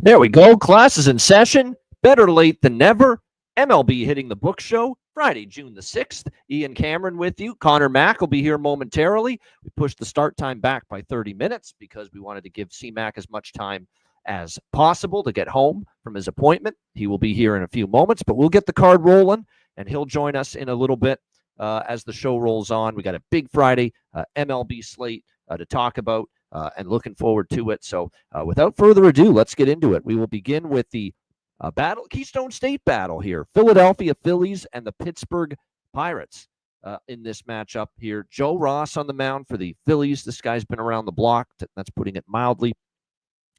There we go. Class is in session. Better late than never. MLB Hitting the Book Show, Friday, June the 6th. Ian Cameron with you. Connor Mack will be here momentarily. We pushed the start time back by 30 minutes because we wanted to give C-Mac as much time as possible to get home from his appointment. He will be here in a few moments, but we'll get the card rolling, and he'll join us in a little bit as the show rolls on. We got a big Friday MLB slate to talk about. And looking forward to it. So without further ado, let's get into it. We will begin with the Keystone State battle here. Philadelphia Phillies and the Pittsburgh Pirates in this matchup here. Joe Ross on the mound for the Phillies. This guy's been around the block. That's putting it mildly.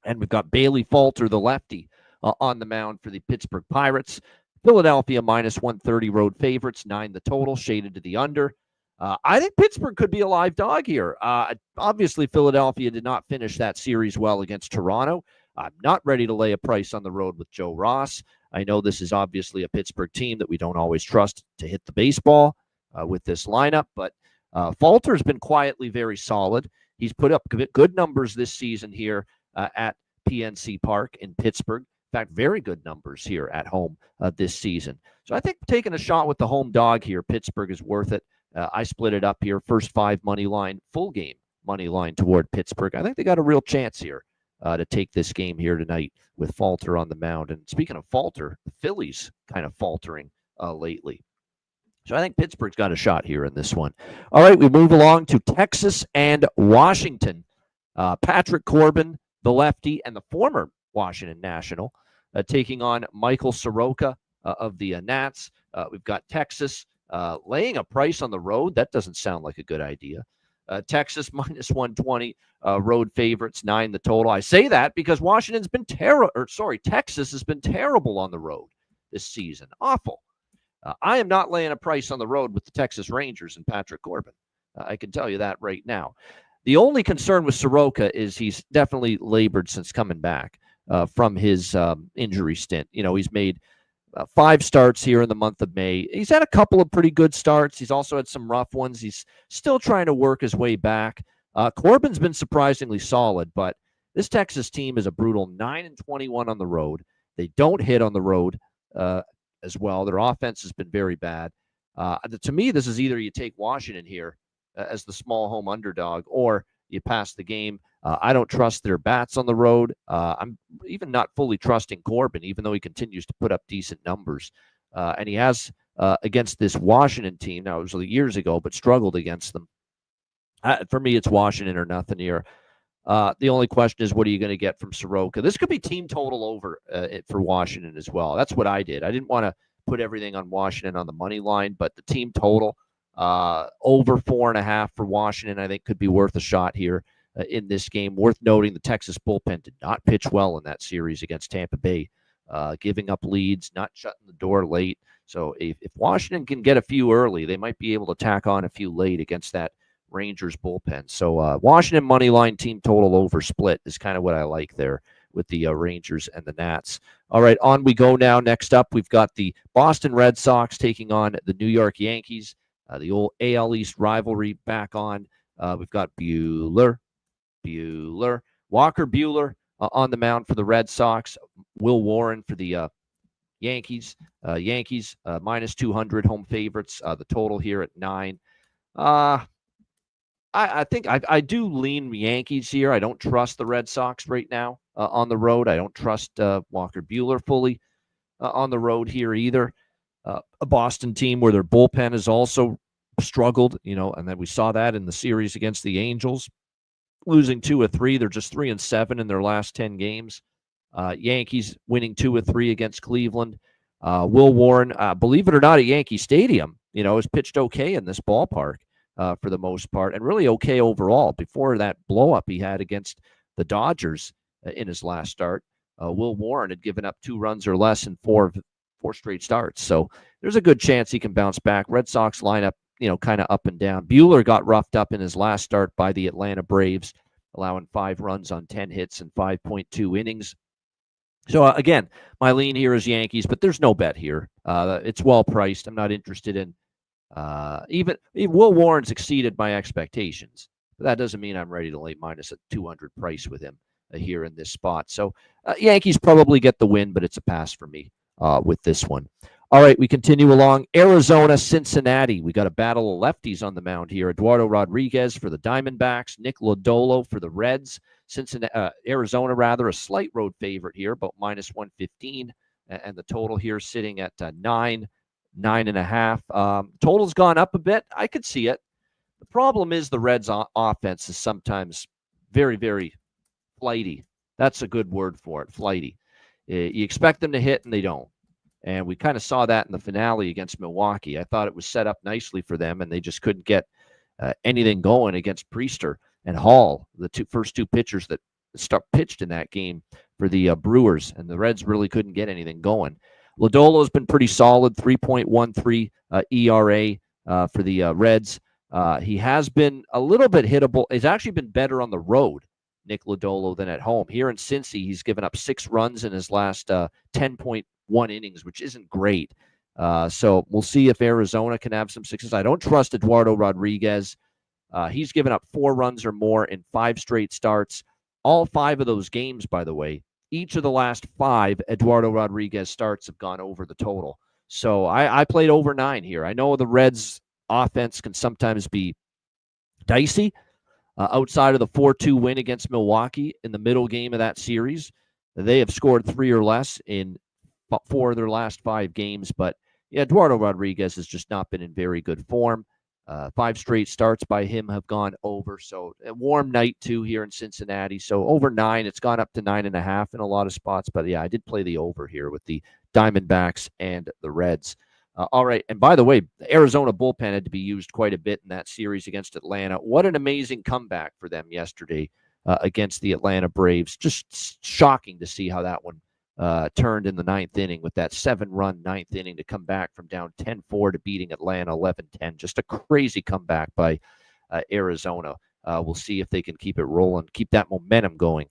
And we've got Bailey Falter, the lefty, on the mound for the Pittsburgh Pirates. Philadelphia minus 130 road favorites, 9 the total, shaded to the under. I think Pittsburgh could be a live dog here. Obviously, Philadelphia did not finish that series well against Toronto. I'm not ready to lay a price on the road with Joe Ross. I know this is obviously a Pittsburgh team that we don't always trust to hit the baseball with this lineup, but Falter's been quietly very solid. He's put up good numbers this season here at PNC Park in Pittsburgh. In fact, very good numbers here at home this season. So I think taking a shot with the home dog here, Pittsburgh is worth it. I split it up here. First 5 money line, full game money line toward Pittsburgh. I think they got a real chance here to take this game here tonight with Falter on the mound. And speaking of Falter, the Phillies kind of faltering lately. So I think Pittsburgh's got a shot here in this one. All right, we move along to Texas and Washington. Patrick Corbin, the lefty, and the former Washington National, taking on Michael Soroka of the Nats. We've got Texas laying a price on the road. That doesn't sound like a good idea. Texas minus 120 road favorites, 9 the total. I say that because Texas has been terrible on the road this season. Awful. I am not laying a price on the road with the Texas Rangers and Patrick Corbin. I can tell you that right now. The only concern with Soroka is he's definitely labored since coming back from his injury stint. You know, he's made 5 starts here in the month of May. He's had a couple of pretty good starts. He's also had some rough ones. He's still trying to work his way back. Corbin's been surprisingly solid, but this Texas team is a brutal 9-21 on the road. They don't hit on the road as well. Their offense has been very bad. To me, this is either you take Washington here as the small home underdog or you pass the game. I don't trust their bats on the road. I'm even not fully trusting Corbin, even though he continues to put up decent numbers. And he has against this Washington team. Now, it was years ago, but struggled against them. For me, it's Washington or nothing here. The only question is, what are you going to get from Soroka? This could be team total over for Washington as well. That's what I did. I didn't want to put everything on Washington on the money line, but the team total over 4.5 for Washington, I think, could be worth a shot here in this game. Worth noting, the Texas bullpen did not pitch well in that series against Tampa Bay, giving up leads, not shutting the door late. So if Washington can get a few early, they might be able to tack on a few late against that Rangers bullpen. So Washington money line team total over split is kind of what I like there with the Rangers and the Nats. All right, on we go now. Next up, we've got the Boston Red Sox taking on the New York Yankees. The old AL East rivalry back on. We've got Walker Buehler on the mound for the Red Sox. Will Warren for the Yankees. Yankees minus 200 home favorites. The total here at 9. I think I do lean Yankees here. I don't trust the Red Sox right now on the road. I don't trust Walker Buehler fully on the road here either. A Boston team where their bullpen has also struggled, and then we saw that in the series against the Angels, losing 2 of 3. They're just 3-7 in their last 10 games. Yankees winning 2 of 3 against Cleveland. Will Warren, believe it or not, at Yankee Stadium, has pitched okay in this ballpark for the most part, and really okay overall. Before that blow-up he had against the Dodgers in his last start, Will Warren had given up 2 runs or less in 4 straight starts. So there's a good chance he can bounce back. Red Sox lineup, kind of up and down. Buehler got roughed up in his last start by the Atlanta Braves, allowing 5 runs on 10 hits and 5.2 innings. So again, my lean here is Yankees, but there's no bet here. It's well priced. I'm not interested in even Will Warren's exceeded my expectations. But that doesn't mean I'm ready to lay minus a 200 price with him here in this spot. So Yankees probably get the win, but it's a pass for me with this one. All right, we continue along. Arizona, Cincinnati. We got a battle of lefties on the mound here. Eduardo Rodriguez for the Diamondbacks, Nick Lodolo for the Reds. Arizona, rather, a slight road favorite here, about minus 115, and the total here sitting at 9.5. Total's gone up a bit. I could see it. The problem is the Reds' offense is sometimes very, very flighty. That's a good word for it, flighty. You expect them to hit, and they don't. And we kind of saw that in the finale against Milwaukee. I thought it was set up nicely for them, and they just couldn't get anything going against Priester and Hall, the first two pitchers that pitched in that game for the Brewers, and the Reds really couldn't get anything going. Lodolo's been pretty solid, 3.13 ERA for the Reds. He has been a little bit hittable. He's actually been better on the road, Nick Lodolo, than at home. Here in Cincy, he's given up 6 runs in his last 10.1 innings, which isn't great. So we'll see if Arizona can have some success. I don't trust Eduardo Rodriguez. He's given up 4 runs or more in 5 straight starts. All 5 of those games, by the way, each of the last 5 Eduardo Rodriguez starts have gone over the total. So I played over 9 here. I know the Reds' offense can sometimes be dicey. Outside of the 4-2 win against Milwaukee in the middle game of that series, they have scored 3 or less in 4 of their last 5 games. But yeah, Eduardo Rodriguez has just not been in very good form. 5 straight starts by him have gone over. So a warm night, too, here in Cincinnati. So over 9. It's gone up to 9.5 in a lot of spots. But yeah, I did play the over here with the Diamondbacks and the Reds. All right. And by the way, the Arizona bullpen had to be used quite a bit in that series against Atlanta. What an amazing comeback for them yesterday against the Atlanta Braves. Just shocking to see how that one turned in the 9th inning with that 7-run 9th inning to come back from down 10-4 to beating Atlanta 11-10. Just a crazy comeback by Arizona. We'll see if they can keep it rolling, keep that momentum going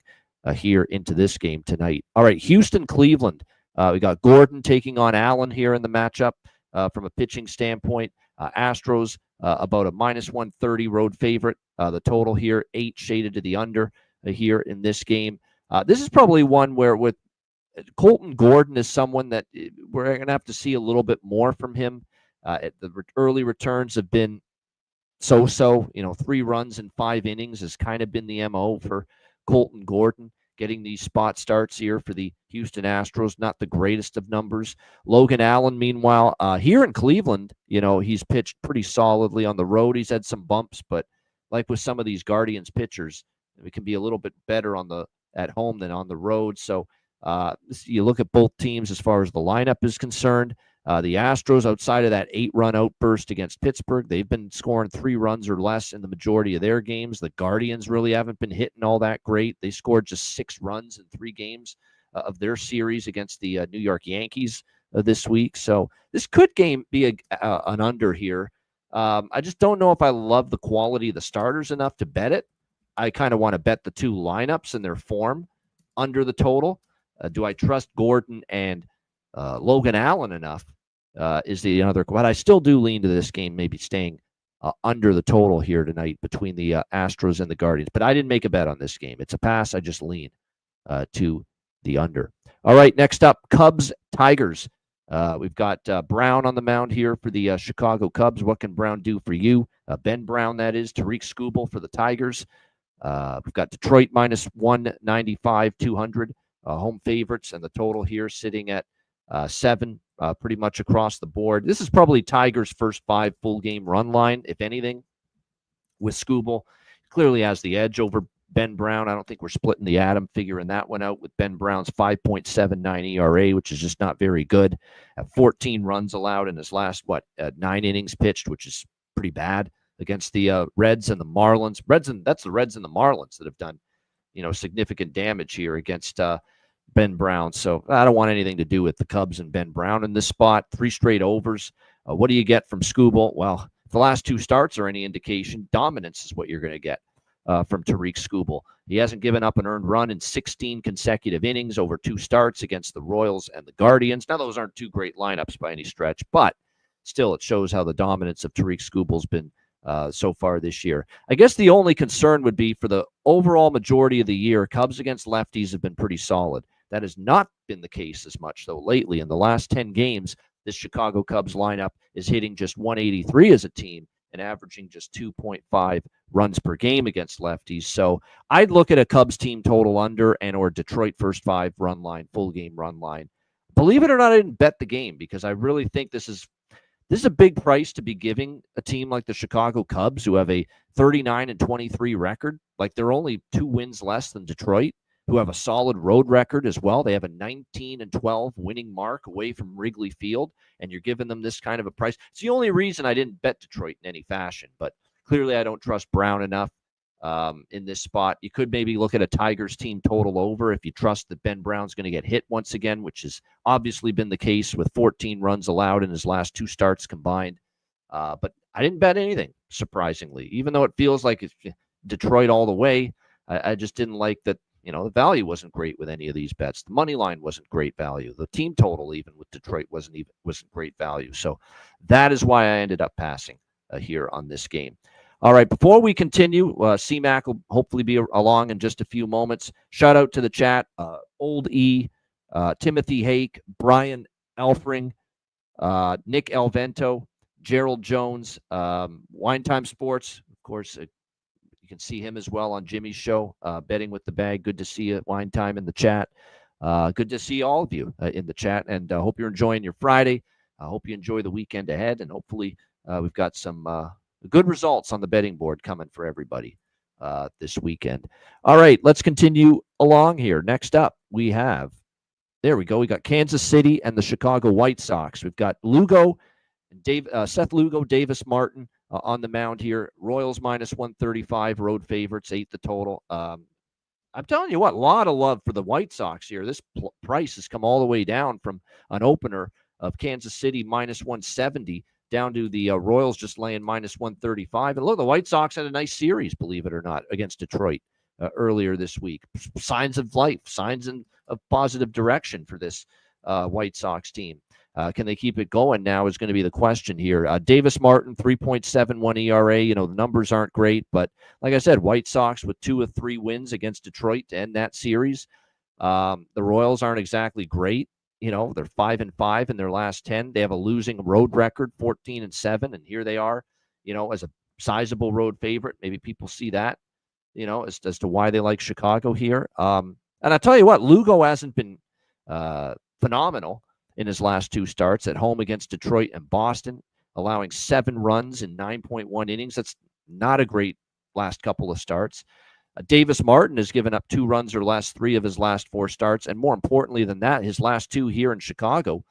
here into this game tonight. All right, Houston, Cleveland. We got Gordon taking on Allen here in the matchup. From a pitching standpoint, Astros about a minus 130 road favorite. The total here, 8 shaded to the under here in this game. This is probably one where with Colton Gordon is someone that we're going to have to see a little bit more from him. The early returns have been so-so. 3 runs in 5 innings has kind of been the MO for Colton Gordon. Getting these spot starts here for the Houston Astros, not the greatest of numbers. Logan Allen, meanwhile, here in Cleveland, he's pitched pretty solidly on the road. He's had some bumps, but like with some of these Guardians pitchers, it can be a little bit better at home than on the road. So you look at both teams as far as the lineup is concerned. The Astros, outside of that 8-run outburst against Pittsburgh, they've been scoring 3 runs or less in the majority of their games. The Guardians really haven't been hitting all that great. They scored just 6 runs in 3 games of their series against the New York Yankees this week. So this could be an under here. I just don't know if I love the quality of the starters enough to bet it. I kind of want to bet the 2 lineups and their form under the total. Do I trust Gordon and Logan Allen enough? Is the other, but I still do lean to this game, maybe staying under the total here tonight between the Astros and the Guardians. But I didn't make a bet on this game. It's a pass. I just lean to the under. All right, next up, Cubs, Tigers. We've got Brown on the mound here for the Chicago Cubs. What can Brown do for you? Ben Brown, that is. Tariq Skubal for the Tigers. We've got Detroit minus 195, 200 home favorites, and the total here sitting at 7. Pretty much across the board. This is probably Tigers' first 5 full game run line, if anything, with Skubal. Clearly has the edge over Ben Brown. I don't think we're splitting the atom figuring that one out with Ben Brown's 5.79 ERA, which is just not very good. 14 runs allowed in his last, 9 innings pitched, which is pretty bad against the Reds and the Marlins. That's the Reds and the Marlins that have done, significant damage here against Ben Brown. So I don't want anything to do with the Cubs and Ben Brown in this spot. 3 straight overs. What do you get from Skubal? Well, if the last 2 starts are any indication, dominance is what you're going to get from Tariq Skubal. He hasn't given up an earned run in 16 consecutive innings over 2 starts against the Royals and the Guardians. Now, those aren't 2 great lineups by any stretch, but still it shows how the dominance of Tariq Skubal's been so far this year. I guess the only concern would be for the overall majority of the year, Cubs against lefties have been pretty solid. That has not been the case as much, though, lately. In the last 10 games, this Chicago Cubs lineup is hitting just 183 as a team and averaging just 2.5 runs per game against lefties. So I'd look at a Cubs team total under and or Detroit first 5 run line, full game run line. Believe it or not, I didn't bet the game because I really think this is a big price to be giving a team like the Chicago Cubs, who have a 39-23 record. Like, they're only 2 wins less than Detroit, who have a solid road record as well. They have a 19-12 winning mark away from Wrigley Field, and you're giving them this kind of a price. It's the only reason I didn't bet Detroit in any fashion, but clearly I don't trust Brown enough in this spot. You could maybe look at a Tigers team total over if you trust that Ben Brown's going to get hit once again, which has obviously been the case with 14 runs allowed in his last 2 starts combined. But I didn't bet anything, surprisingly, even though it feels like it's Detroit all the way. I just didn't like that. The value wasn't great with any of these bets. The money line wasn't great value. The team total, even with Detroit, wasn't great value. So that is why I ended up passing here on this game. All right, before we continue, C-Mac will hopefully be along in just a few moments. Shout out to the chat, Old E, Timothy Hake, Brian Elfring, Nick Elvento, Gerald Jones, Wine Time Sports. Of course, you can see him as well on Jimmy's show, Betting with the Bag. Good to see you at Wine Time in the chat. Good to see all of you in the chat, and I hope you're enjoying your Friday. I hope you enjoy the weekend ahead, and hopefully we've got some good results on the betting board coming for everybody this weekend. All right, let's continue along here. Next up, we have, there we go. We got Kansas City and the Chicago White Sox. We've got Lugo, Seth Lugo, Davis Martin on the mound here. Royals minus 135, road favorites, 8 the total. I'm telling you what, a lot of love for the White Sox here. This price has come all the way down from an opener of Kansas City minus 170 down to the Royals just laying minus 135. And look, the White Sox had a nice series, believe it or not, against Detroit earlier this week. Signs of life, signs of positive direction for this White Sox team. Can they keep it going now is going to be the question here. Davis Martin, 3.71 ERA. The numbers aren't great, but like I said, White Sox with 2 of 3 wins against Detroit to end that series. The Royals aren't exactly great. They're 5-5 in their last 10. They have a losing road record, 14-7, and here they are, as a sizable road favorite. Maybe people see that, as to why they like Chicago here. And I tell you what, Lugo hasn't been phenomenal in his last 2 starts at home against Detroit and Boston, allowing 7 runs in 9.1 innings. That's not a great last couple of starts. Davis Martin has given up 2 runs or less 3 of his last 4 starts. And more importantly than that, his last 2 here in Chicago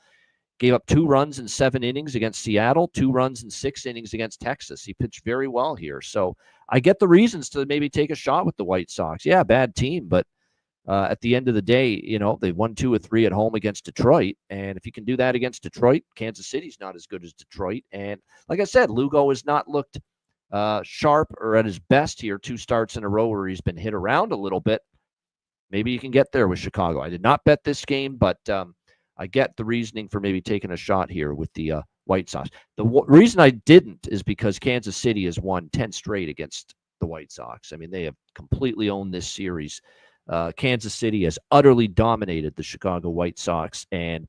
gave up 2 runs in 7 innings against Seattle, 2 runs in 6 innings against Texas. He pitched very well here. So I get the reasons to maybe take a shot with the White Sox. Yeah, bad team, but at the end of the day, they won 2 or 3 at home against Detroit. And if you can do that against Detroit, Kansas City's not as good as Detroit. And like I said, Lugo has not looked sharp or at his best here, 2 starts in a row where he's been hit around a little bit. Maybe you can get there with Chicago. I did not bet this game, but I get the reasoning for maybe taking a shot here with the White Sox. The reason I didn't is because Kansas City has won 10 straight against the White Sox. I mean, they have completely owned this series. Kansas City has utterly dominated the Chicago White Sox, and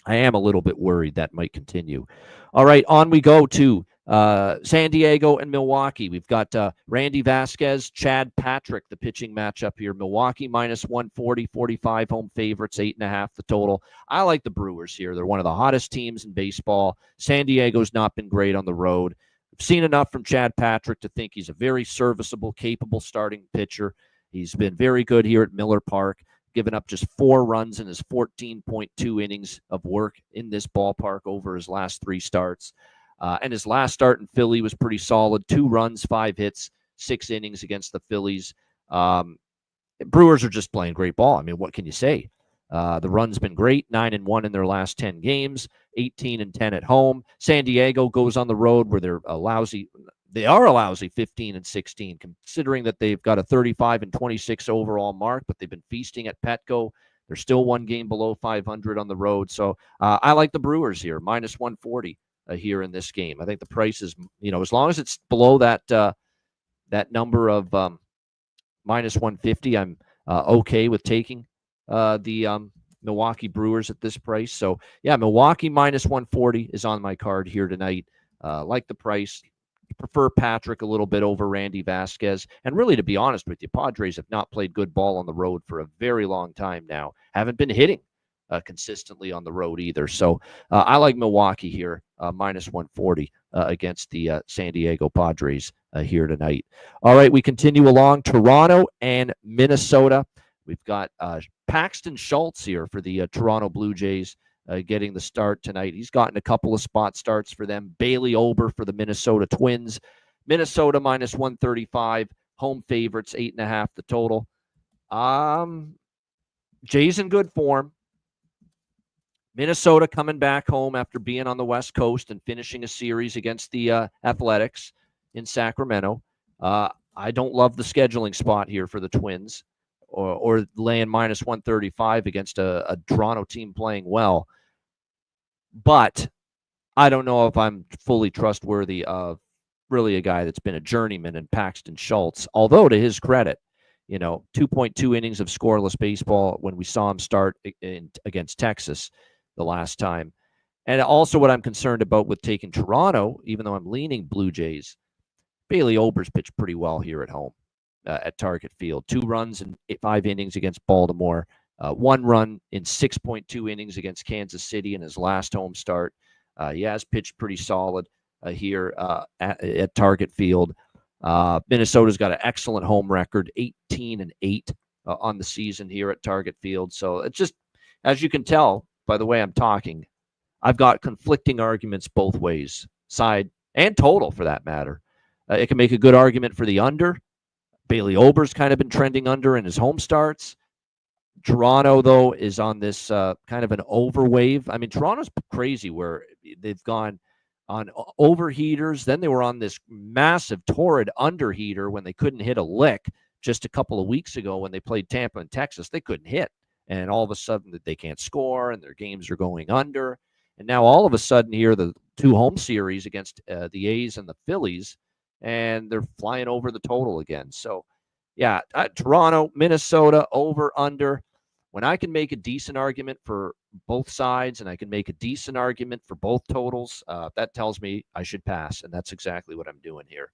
I am a little bit worried that might continue. All right, on we go to San Diego and Milwaukee. We've got Randy Vasquez, Chad Patrick, the pitching matchup here. Milwaukee minus 140, 45 home favorites, 8.5 the total. I like the Brewers here. They're one of the hottest teams in baseball. San Diego's not been great on the road. I've seen enough from Chad Patrick to think he's a very serviceable, capable starting pitcher. He's been very good here at Miller Park, given up just 4 runs in his 14.2 innings of work in this ballpark over his last 3 starts. And his last start in Philly was pretty solid. 2 runs, 5 hits, 6 innings against the Phillies. Brewers are just playing great ball. I mean, what can you say? The run's been great, 9-1 in their last 10 games, 18-10 at home. San Diego goes on the road where they're a lousy 15-16, considering that they've got a 35-26 overall mark, but they've been feasting at Petco. They're still 1 game below 500 on the road. So I like the Brewers here, minus 140. here in this game. I think the price is, as long as it's below that number of minus 150, I'm okay with taking the Milwaukee Brewers at this price. So, yeah, Milwaukee minus 140 is on my card here tonight. Like the price. Prefer Patrick a little bit over Randy Vasquez. And really, to be honest with you, Padres have not played good ball on the road for a very long time now. Haven't been hitting consistently on the road either. So I like Milwaukee here, minus 140 against the San Diego Padres here tonight. All right, we continue along. Toronto and Minnesota. We've got Paxton Schultz here for the Toronto Blue Jays. Getting the start tonight. He's gotten a couple of spot starts for them. Bailey Ober for the Minnesota Twins. Minnesota minus 135. Home favorites, 8.5 the total. Jays in good form. Minnesota coming back home after being on the West Coast and finishing a series against the Athletics in Sacramento. I don't love the scheduling spot here for the Twins or laying minus 135 against a Toronto team playing well. But I don't know if I'm fully trustworthy of really a guy that's been a journeyman in Paxton Schultz, although to his credit, 2.2 innings of scoreless baseball when we saw him start against Texas the last time. And also what I'm concerned about with taking Toronto, even though I'm leaning Blue Jays, Bailey Ober's pitched pretty well here at home at Target Field. 2 runs in 5 innings against Baltimore. 1 run in 6.2 innings against Kansas City in his last home start. He has pitched pretty solid here at Target Field. Minnesota's got an excellent home record, 18-8 on the season here at Target Field. So it's just, as you can tell by the way I'm talking, I've got conflicting arguments both ways, side and total for that matter. It can make a good argument for the under. Bailey Ober's kind of been trending under in his home starts. Toronto, though, is on this kind of an overwave. I mean, Toronto's crazy where they've gone on overheaters. Then they were on this massive, torrid underheater when they couldn't hit a lick just a couple of weeks ago when they played Tampa and Texas. They couldn't hit. And all of a sudden they can't score and their games are going under. And now all of a sudden here, the 2 home series against the A's and the Phillies, and they're flying over the total again. So, yeah, Toronto, Minnesota, over, under. When I can make a decent argument for both sides and I can make a decent argument for both totals, that tells me I should pass, and that's exactly what I'm doing here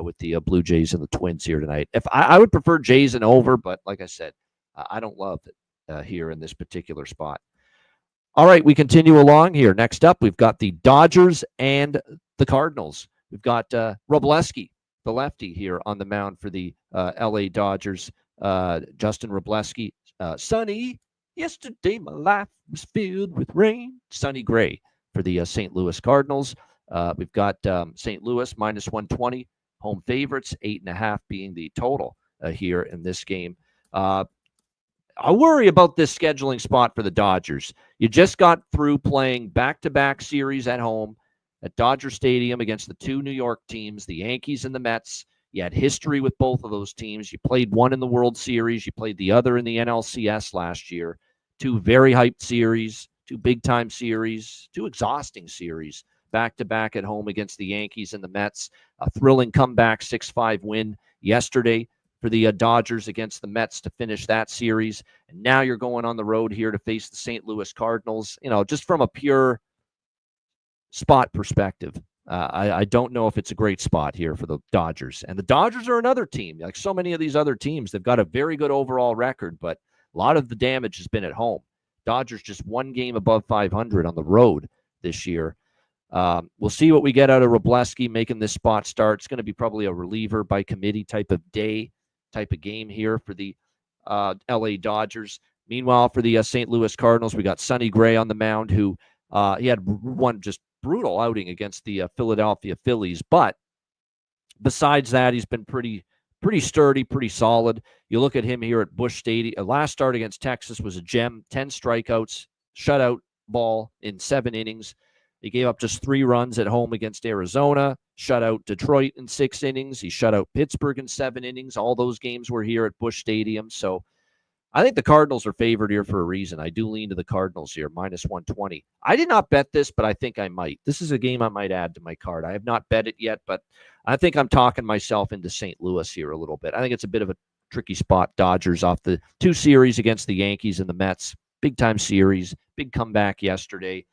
with the Blue Jays and the Twins here tonight. If I would prefer Jays and over, but like I said, I don't love it here in this particular spot. All right, we continue along here. Next up, we've got the Dodgers and the Cardinals. We've got Robleski, the lefty, here on the mound for the L.A. Dodgers. Justin Robleski. Sunny, yesterday my life was filled with rain. Sonny Gray for the St. Louis Cardinals. We've got St. Louis minus 120. Home favorites, 8.5 being the total here in this game. I worry about this scheduling spot for the Dodgers. You just got through playing back-to-back series at home at Dodger Stadium against the 2 New York teams, the Yankees and the Mets. You had history with both of those teams. You played one in the World Series. You played the other in the NLCS last year. 2 very hyped series, 2 big-time series, 2 exhausting series, back-to-back at home against the Yankees and the Mets. A thrilling comeback 6-5 win yesterday for the Dodgers against the Mets to finish that series. And now you're going on the road here to face the St. Louis Cardinals. Just from a pure spot perspective, I don't know if it's a great spot here for the Dodgers. And the Dodgers are another team. Like so many of these other teams, they've got a very good overall record, but a lot of the damage has been at home. Dodgers just 1 game above 500 on the road this year. We'll see what we get out of Robleski making this spot start. It's going to be probably a reliever by committee type of game here for the L.A. Dodgers. Meanwhile, for the St. Louis Cardinals, we got Sonny Gray on the mound, who he had one just brutal outing against the Philadelphia Phillies. But besides that, he's been pretty sturdy, pretty solid. You look at him here at Busch Stadium. Last start against Texas was a gem, 10 strikeouts, shutout ball in 7 innings. He gave up just 3 runs at home against Arizona, shut out Detroit in 6 innings. He shut out Pittsburgh in 7 innings. All those games were here at Busch Stadium. So I think the Cardinals are favored here for a reason. I do lean to the Cardinals here, minus 120. I did not bet this, but I think I might. This is a game I might add to my card. I have not bet it yet, but I think I'm talking myself into St. Louis here a little bit. I think it's a bit of a tricky spot. Dodgers off the 2 series against the Yankees and the Mets. Big-time series, big comeback yesterday.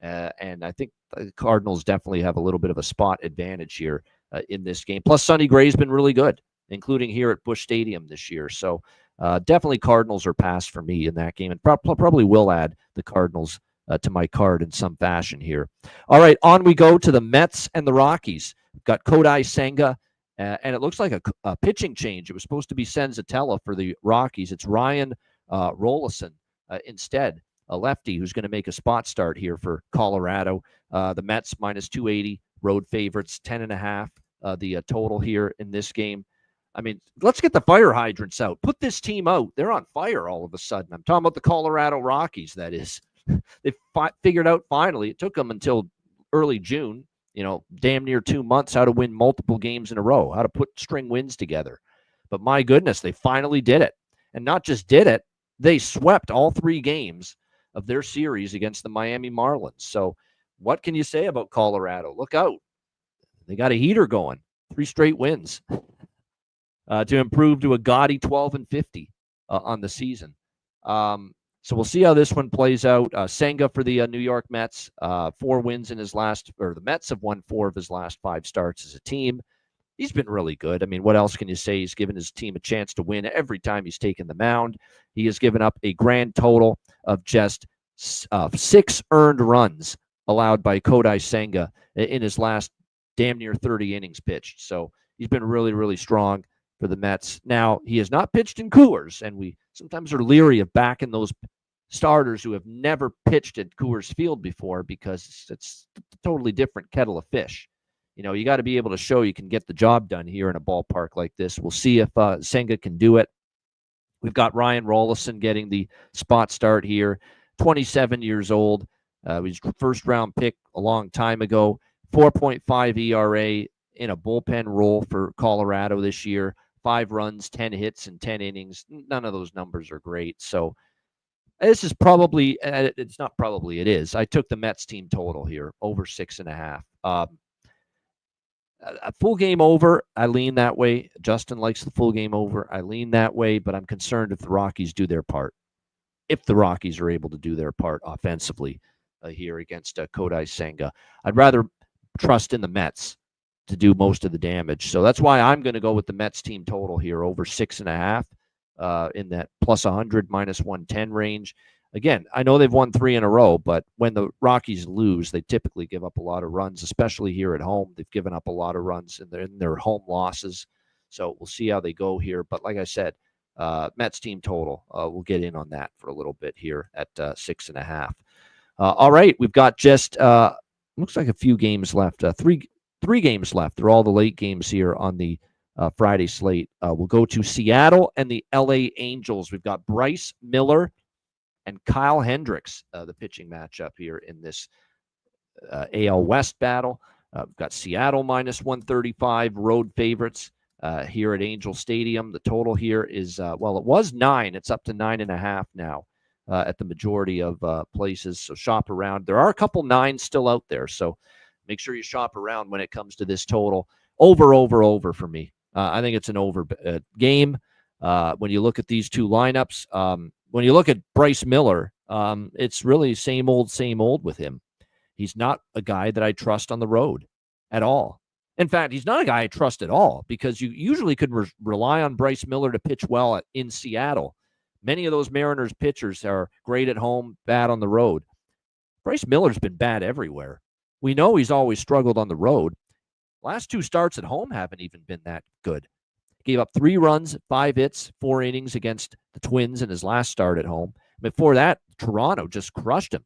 And I think the Cardinals definitely have a little bit of a spot advantage here in this game. Plus, Sonny Gray's been really good, including here at Busch Stadium this year. So definitely Cardinals are passed for me in that game, and probably will add the Cardinals to my card in some fashion here. All right, on we go to the Mets and the Rockies. We've got Kodai Senga, and it looks like a pitching change. It was supposed to be Senzatella for the Rockies. It's Ryan Rollison instead, a lefty who's going to make a spot start here for Colorado. The Mets minus 280, road favorites, 10.5 the total here in this game. I mean, let's get the fire hydrants out. Put this team out. They're on fire all of a sudden. I'm talking about the Colorado Rockies, that is. They figured out finally. It took them until early June, damn near 2 months, how to win multiple games in a row, how to put string wins together. But my goodness, they finally did it. And not just did it, they swept all 3 games of their series against the Miami Marlins. So what can you say about Colorado? Look out. They got a heater going. 3 straight wins. To improve to a gaudy 12-50 on the season. So we'll see how this one plays out. Senga for the New York Mets, 4 wins in his last, or the Mets have won 4 of his last 5 starts as a team. He's been really good. I mean, what else can you say? He's given his team a chance to win every time he's taken the mound. He has given up a grand total of just 6 earned runs allowed by Kodai Senga in his last damn near 30 innings pitched. So he's been really, really strong for the Mets. Now, he has not pitched in Coors, and we sometimes are leery of backing those starters who have never pitched at Coors Field before because it's a totally different kettle of fish. You got to be able to show you can get the job done here in a ballpark like this. We'll see if Senga can do it. We've got Ryan Rollison getting the spot start here, 27 years old. He's first-round pick a long time ago, 4.5 ERA in a bullpen role for Colorado this year. 5 runs, 10 hits, and 10 innings. None of those numbers are great. So this is probably, it's not probably, it is. I took the Mets team total here, over 6.5. A full game over, I lean that way. Justin likes the full game over. I lean that way, but I'm concerned if the Rockies do their part. If the Rockies are able to do their part offensively here against Kodai Senga. I'd rather trust in the Mets to do most of the damage. So that's why I'm going to go with the Mets team total here, over 6.5 in that plus 100, minus 110 range. Again, I know they've won 3 in a row, but when the Rockies lose, they typically give up a lot of runs, especially here at home. They've given up a lot of runs in their home losses. So we'll see how they go here. But like I said, Mets team total, we'll get in on that for a little bit here at 6.5. All right, we've got just, looks like a few games left, three games left. They're all the late games here on the Friday slate. We'll go to Seattle and the LA Angels. We've got Bryce Miller and Kyle Hendricks, the pitching matchup here in this AL West battle. We've got Seattle minus 135, road favorites here at Angel Stadium. The total here is, it was 9. It's up to 9.5 now at the majority of places. So shop around. There are a couple 9s still out there. So make sure you shop around when it comes to this total. Over for me. I think it's an over game. When you look at these 2 lineups, when you look at Bryce Miller, it's really same old with him. He's not a guy that I trust on the road at all. In fact, he's not a guy I trust at all because you usually could rely on Bryce Miller to pitch well in Seattle. Many of those Mariners pitchers are great at home, bad on the road. Bryce Miller's been bad everywhere. We know he's always struggled on the road. Last 2 starts at home haven't even been that good. Gave up 3 runs, 5 hits, 4 innings against the Twins in his last start at home. Before that, Toronto just crushed him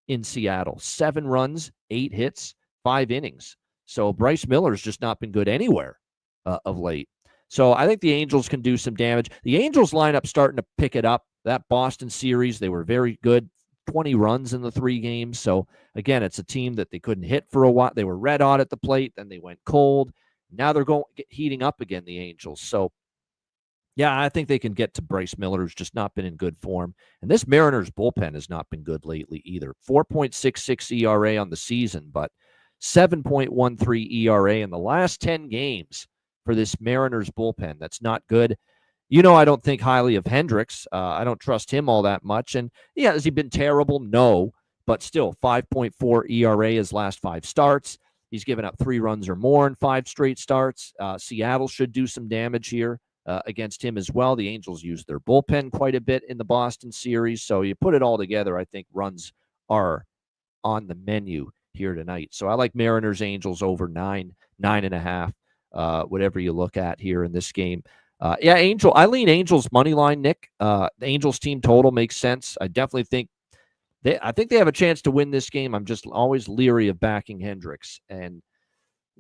in Seattle. 7 runs, 8 hits, 5 innings. So Bryce Miller's just not been good anywhere of late. So I think the Angels can do some damage. The Angels lineup starting to pick it up. That Boston series, they were very good. 20 runs in the 3 games. So again, it's a team that they couldn't hit for a while. They were red hot at the plate, then they went cold. Now they're heating up again, the Angels. So, Yeah, I think they can get to Bryce Miller, who's just not been in good form. And this Mariners bullpen has not been good lately either. 4.66 ERA on the season, but 7.13 ERA in the last 10 games for this Mariners bullpen. That's not good. I don't think highly of Hendricks. I don't trust him all that much. And yeah, has he been terrible? No, but still 5.4 ERA his last 5 starts. He's given up 3 runs or more in 5 straight starts. Seattle should do some damage here against him as well. The Angels used their bullpen quite a bit in the Boston series. So you put it all together, I think runs are on the menu here tonight. So I like Mariners Angels over 9.5, whatever you look at here in this game. I lean Angels money line, Nick. The Angels team total makes sense. I definitely think they have a chance to win this game. I'm just always leery of backing Hendricks. And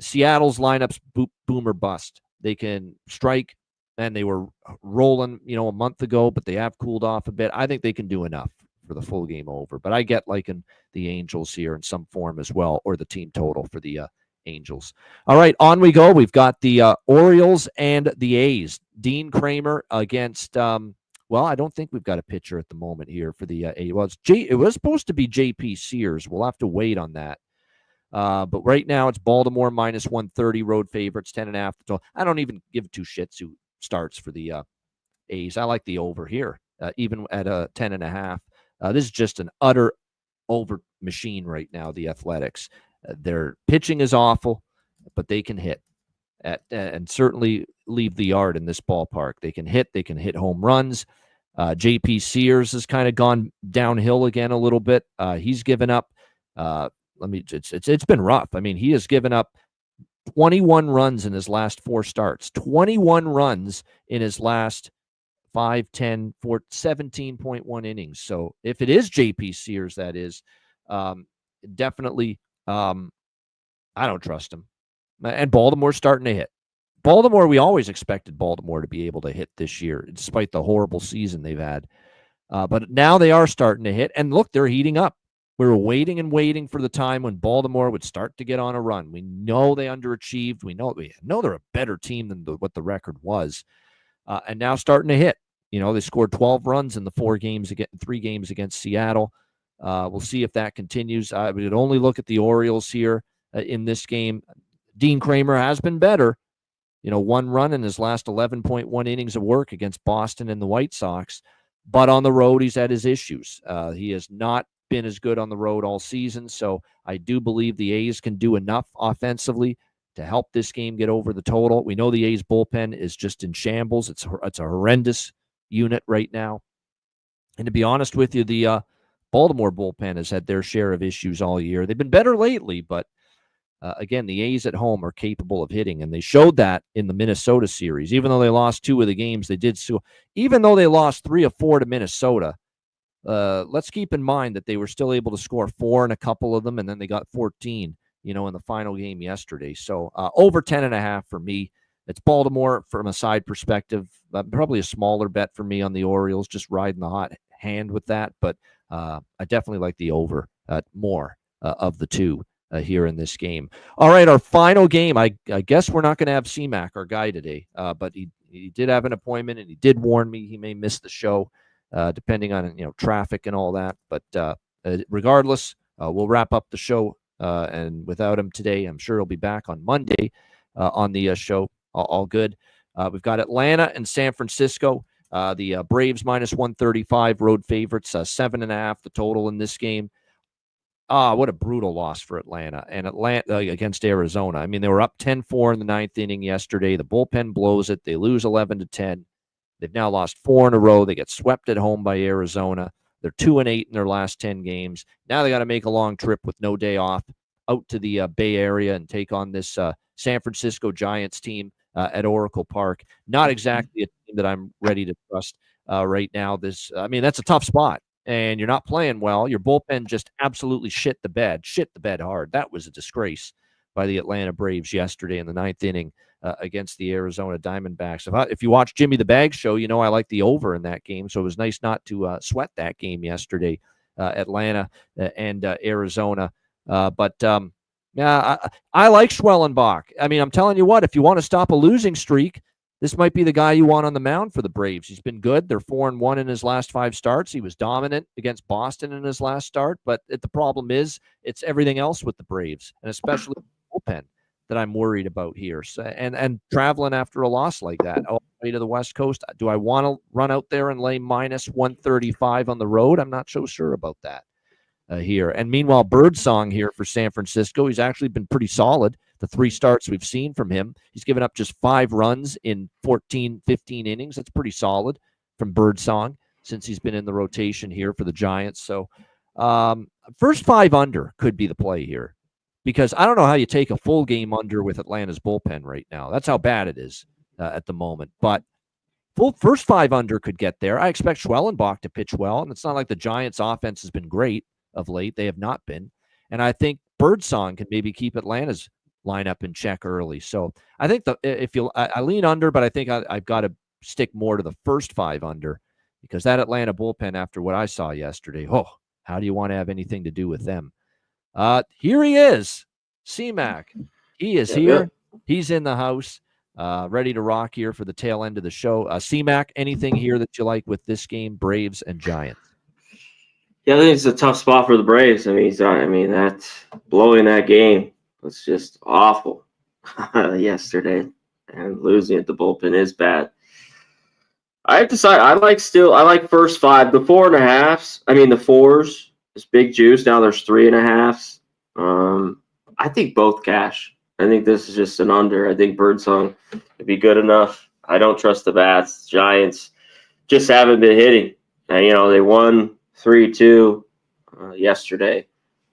Seattle's lineups boom or bust. They can strike, and they were rolling, a month ago, but they have cooled off a bit. I think they can do enough for the full game over. But I get liking the Angels here in some form as well, or the team total for the Angels. All right, on we go. We've got the Orioles and the A's. Dean Kramer against, I don't think we've got a pitcher at the moment here for the A's. Well, it was supposed to be J.P. Sears. We'll have to wait on that. But right now it's Baltimore minus 130, road favorites, 10.5. I don't even give 2 shits who starts for the A's. I like the over here, even at 10.5. This is just an utter over machine right now, the Athletics. Their pitching is awful, but they can hit and certainly leave the yard in this ballpark. They can hit home runs. J.P. Sears has kind of gone downhill again a little bit. He's given up. It's been rough. I mean, he has given up 21 runs in his last 4 starts. 21 runs in his last 5, 10, 4, 17.1 innings. So if it is J.P. Sears, that is definitely. I don't trust him. And Baltimore's starting to hit. Baltimore, we always expected Baltimore to be able to hit this year, despite the horrible season they've had. But now they are starting to hit. And look, they're heating up. We were waiting for the time when Baltimore would start to get on a run. We know they underachieved. We know they're a better team than what the record was. And now starting to hit. They scored 12 runs in the 3 games against Seattle. We'll see if that continues. We would only look at the Orioles here in this game. Dean Kramer has been better. 1 run in his last 11.1 innings of work against Boston and the White Sox. But on the road, he's had his issues. He has not been as good on the road all season. So I do believe the A's can do enough offensively to help this game get over the total. We know the A's bullpen is just in shambles. It's a horrendous unit right now. And to be honest with you, the Baltimore bullpen has had their share of issues all year. They've been better lately, but again, the A's at home are capable of hitting, and they showed that in the Minnesota series. Even though they lost 2 of the games, they did so. Even though they lost 3 of 4 to Minnesota, let's keep in mind that they were still able to score 4 in a couple of them, and then they got 14, in the final game yesterday. So over 10.5 for me. It's Baltimore from a side perspective. Probably a smaller bet for me on the Orioles, just riding the hot hand with that, but I definitely like the over more of the 2 here in this game. All right, our final game. I guess we're not going to have CMAC, our guy today, but he did have an appointment, and he did warn me he may miss the show, depending on traffic and all that. But regardless, we'll wrap up the show, and without him today, I'm sure he'll be back on Monday on the show. All good. We've got Atlanta and San Francisco. The Braves minus 135, road favorites, 7.5 the total in this game. What a brutal loss for Atlanta against Arizona. I mean, they were up 10-4 in the 9th inning yesterday. The bullpen blows it. They lose 11-10. They've now lost 4 in a row. They get swept at home by Arizona. They're 2-8 in their last 10 games. Now they got to make a long trip with no day off out to the Bay Area and take on this San Francisco Giants team at Oracle Park. Not exactly a team that I'm ready to trust right now. That's a tough spot, and you're not playing well. Your bullpen just absolutely shit the bed hard. That was a disgrace by the Atlanta Braves yesterday in the 9th inning against the Arizona Diamondbacks. If you watch Jimmy the Bag Show, I like the over in that game, so it was nice not to sweat that game yesterday, Atlanta and Arizona. Yeah, I like Schwellenbach. I mean, I'm telling you what, if you want to stop a losing streak, this might be the guy you want on the mound for the Braves. He's been good. They're 4-1 in his last 5 starts. He was dominant against Boston in his last start, but the problem is it's everything else with the Braves, and especially the bullpen that I'm worried about here. So, and traveling after a loss like that, all the way to the West Coast, do I want to run out there and lay minus 135 on the road? I'm not so sure about that here. And meanwhile, Birdsong here for San Francisco, he's actually been pretty solid. The 3 starts we've seen from him, he's given up just 5 runs in 14, 15 innings. That's pretty solid from Birdsong since he's been in the rotation here for the Giants. So first 5 under could be the play here, because I don't know how you take a full game under with Atlanta's bullpen right now. That's how bad it is at the moment. But first 5 under could get there. I expect Schwellenbach to pitch well, and it's not like the Giants' offense has been great of late. They have not been. And I think Birdsong can maybe keep Atlanta's lineup in check early. So I think I lean under, but I think I've got to stick more to the first 5 under, because that Atlanta bullpen, after what I saw yesterday, how do you want to have anything to do with them? Here he is, C-Mac. He is here. He's in the house, ready to rock here for the tail end of the show. C-Mac, anything here that you like with this game, Braves and Giants? Yeah, I think it's a tough spot for the Braves. I mean, that's blowing that game was just awful yesterday, and losing at the bullpen is bad. I have decided I like first 5, the 4.5s. I mean, the 4s is big juice. Now there's 3.5s. I think both cash. I think this is just an under. I think Birdsong would be good enough. I don't trust the bats. Giants just haven't been hitting, and they won 3-2 yesterday.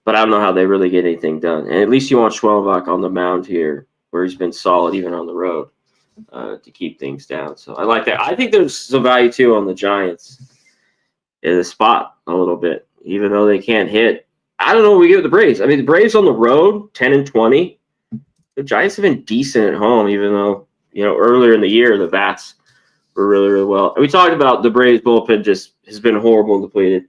But I don't know how they really get anything done. And at least you want Schwellenbach on the mound here, where he's been solid even on the road, to keep things down. So I like that. I think there's some value, too, on the Giants in the spot a little bit, even though they can't hit. I don't know what we get with the Braves. I mean, the Braves on the road, 10-20. The Giants have been decent at home, even though, earlier in the year, the bats were really, really well. And we talked about the Braves bullpen just has been horrible and depleted.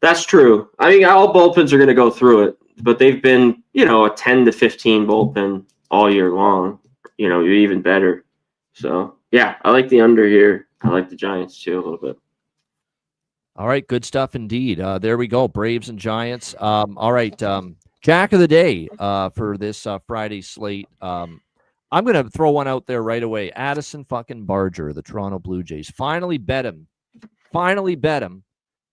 That's true. I mean, all bullpens are going to go through it, but they've been, a 10 to 15 bullpen all year long, even better. So, yeah, I like the under here. I like the Giants, too, a little bit. All right, good stuff indeed. There we go, Braves and Giants. All right, Jack of the day for this Friday slate. I'm going to throw one out there right away. Addison fucking Barger, the Toronto Blue Jays. Finally bet him.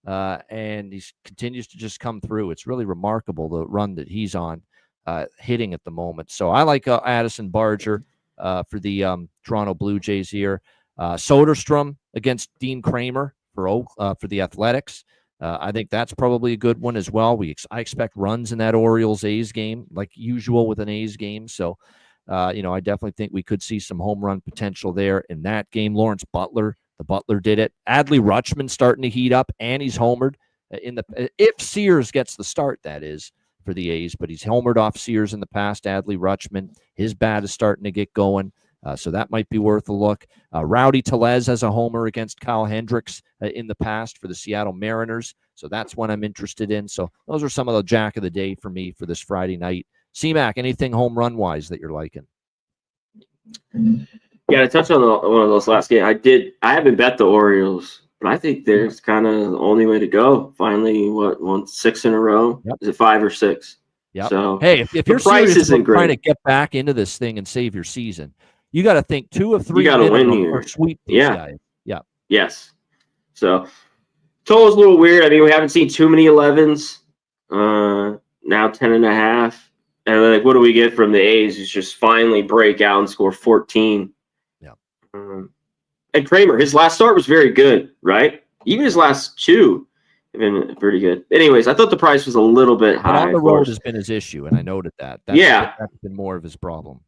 And he continues to just come through. It's really remarkable, the run that he's on, hitting at the moment. So I like Addison Barger for the Toronto Blue Jays here. Soderstrom against Dean Kramer for the Athletics. I think that's probably a good one as well. I expect runs in that Orioles-A's game, like usual with an A's game. So, I definitely think we could see some home run potential there in that game. Lawrence Butler. The Butler did it. Adley Rutschman starting to heat up, and he's homered if Sears gets the start, that is, for the A's. But he's homered off Sears in the past. Adley Rutschman, his bat is starting to get going, so that might be worth a look. Rowdy Tellez has a homer against Kyle Hendricks in the past for the Seattle Mariners, so that's one I'm interested in. So those are some of the Jack of the day for me for this Friday night. C-Mac, anything home run wise that you're liking? Yeah, to touch on one of those last games, I haven't bet the Orioles, but I think there's kind of the only way to go. Finally, won 6 in a row? Yep. Is it 5 or 6? Yeah. So hey, if you're serious about trying to get back into this thing and save your season, you got to think 2 of 3 you got to win here or sweep these guys. Yeah. Yes. So total's a little weird. I mean, we haven't seen too many 11s. Now 10.5. And what do we get from the A's? Who's just finally break out and score 14. And Kramer, his last start was very good, right? Even his last 2 have been pretty good. Anyways, I thought the price was a little bit high. But on the road has been his issue, and I noted that. That's been more of his problem.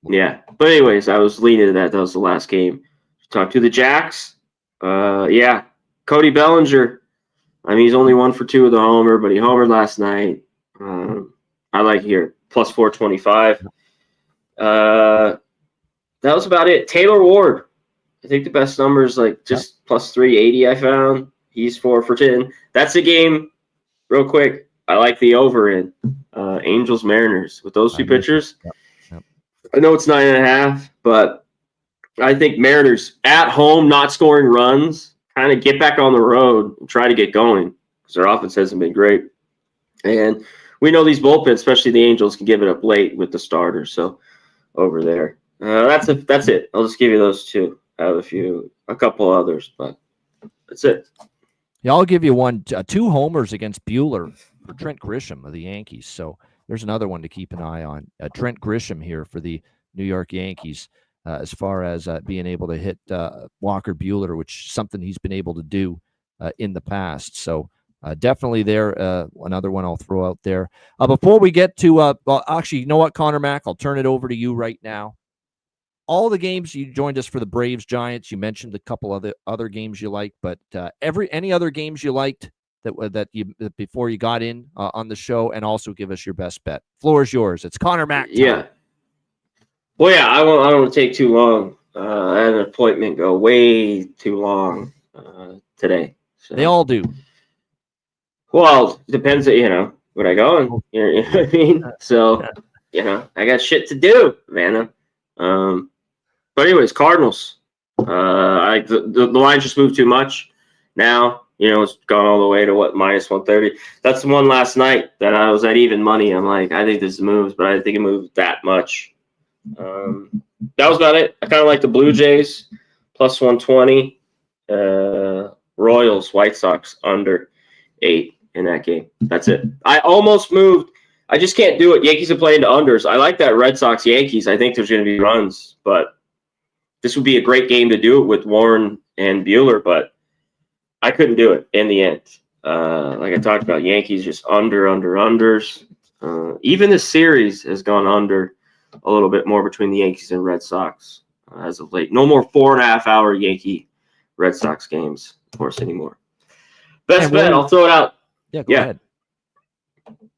Yeah. But anyways, I was leaning to that. That was the last game. Talk to the Jacks. Cody Bellinger. I mean, he's only 1 for 2 with a homer, but he homered last night. I like here, plus 425. That was about it. Taylor Ward. I think the best number is just plus 380 I found. He's 4 for 10. That's a game, real quick. I like the over in Angels Mariners with those 2 pitchers. Yep. I know it's 9.5, but I think Mariners at home, not scoring runs, kind of get back on the road and try to get going because their offense hasn't been great. And we know these bullpens, especially the Angels, can give it up late with the starters. So over there, that's it. I'll just give you those two. I have a couple others, but that's it. Yeah, I'll give you one. 2 homers against Buehler for Trent Grisham of the Yankees. So there's another one to keep an eye on. Trent Grisham here for the New York Yankees, as far as being able to hit Walker Buehler, which is something he's been able to do in the past. So definitely there. Another one I'll throw out there. Before we get to, well, actually, you know what, Connor Mack, I'll turn it over to you right now. All the games you joined us for the Braves Giants. You mentioned a couple of the other games you liked, but any other games you liked that before you got in on the show, and also give us your best bet. Floor is yours. It's Connor Mack time. Yeah. Well, yeah, I don't want to take too long. I had an appointment go way too long today. So. They all do. Well, it depends. Would I go? And you know what I mean. So, I got shit to do, man. But anyways, Cardinals. The line just moved too much. Now, it's gone all the way to minus 130. That's the one last night that I was at even money. I'm like, I think this moves, but I didn't think it moved that much. That was about it. I kind of like the Blue Jays plus 120. Royals, White Sox under 8 in that game. That's it. I almost moved. I just can't do it. Yankees are playing to unders. I like that Red Sox Yankees. I think there's going to be runs, but this would be a great game to do it with Warren and Buehler, but I couldn't do it in the end. Like I talked about, Yankees just unders. Even the series has gone under a little bit more between the Yankees and Red Sox as of late. No more 4.5-hour Yankee Red Sox games, of course, anymore. Best bet, I'll throw it out. Yeah, go ahead.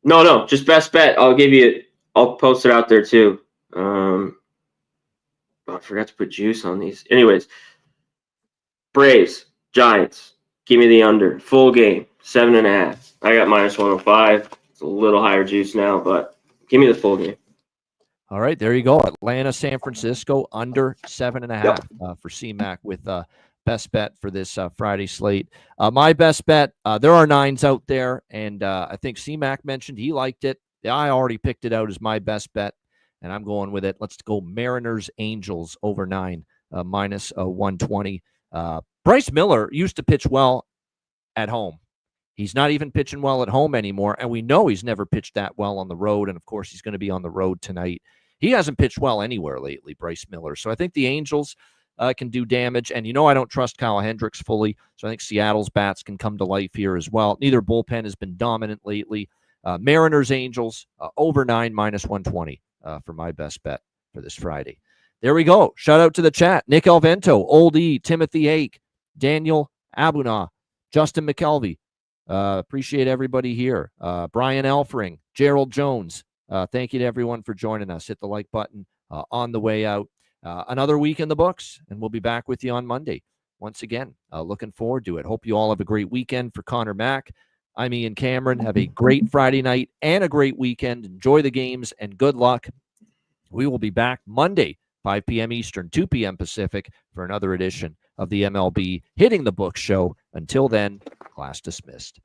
No, just best bet. I'll post it out there too. I forgot to put juice on these. Anyways, Braves, Giants. Give me the under. Full game, 7.5. I got minus 105. It's a little higher juice now, but give me the full game. All right, there you go. Atlanta, San Francisco, under 7.5 for CMAC with best bet for this Friday slate. My best bet, there are 9s out there, and I think CMAC mentioned he liked it. I already picked it out as my best bet, and I'm going with it. Let's go Mariners, Angels over 9, minus 120. Bryce Miller used to pitch well at home. He's not even pitching well at home anymore, and we know he's never pitched that well on the road, and of course he's going to be on the road tonight. He hasn't pitched well anywhere lately, Bryce Miller. So I think the Angels can do damage, and I don't trust Kyle Hendricks fully, so I think Seattle's bats can come to life here as well. Neither bullpen has been dominant lately. Mariners, Angels, over 9, minus 120 for my best bet for this Friday. There we go. Shout out to the chat. Nick Alvento, Old E, Timothy Ake, Daniel Abuna, Justin McKelvey. Appreciate everybody here. Brian Elfring, Gerald Jones. Thank you to everyone for joining us. Hit the like button on the way out. Another week in the books, and we'll be back with you on Monday. Once again, looking forward to it. Hope you all have a great weekend. For Connor Mack, I'm Ian Cameron. Have a great Friday night and a great weekend. Enjoy the games, and good luck. We will be back Monday, 5 p.m. Eastern, 2 p.m. Pacific, for another edition of the MLB Hitting the Books show. Until then, class dismissed.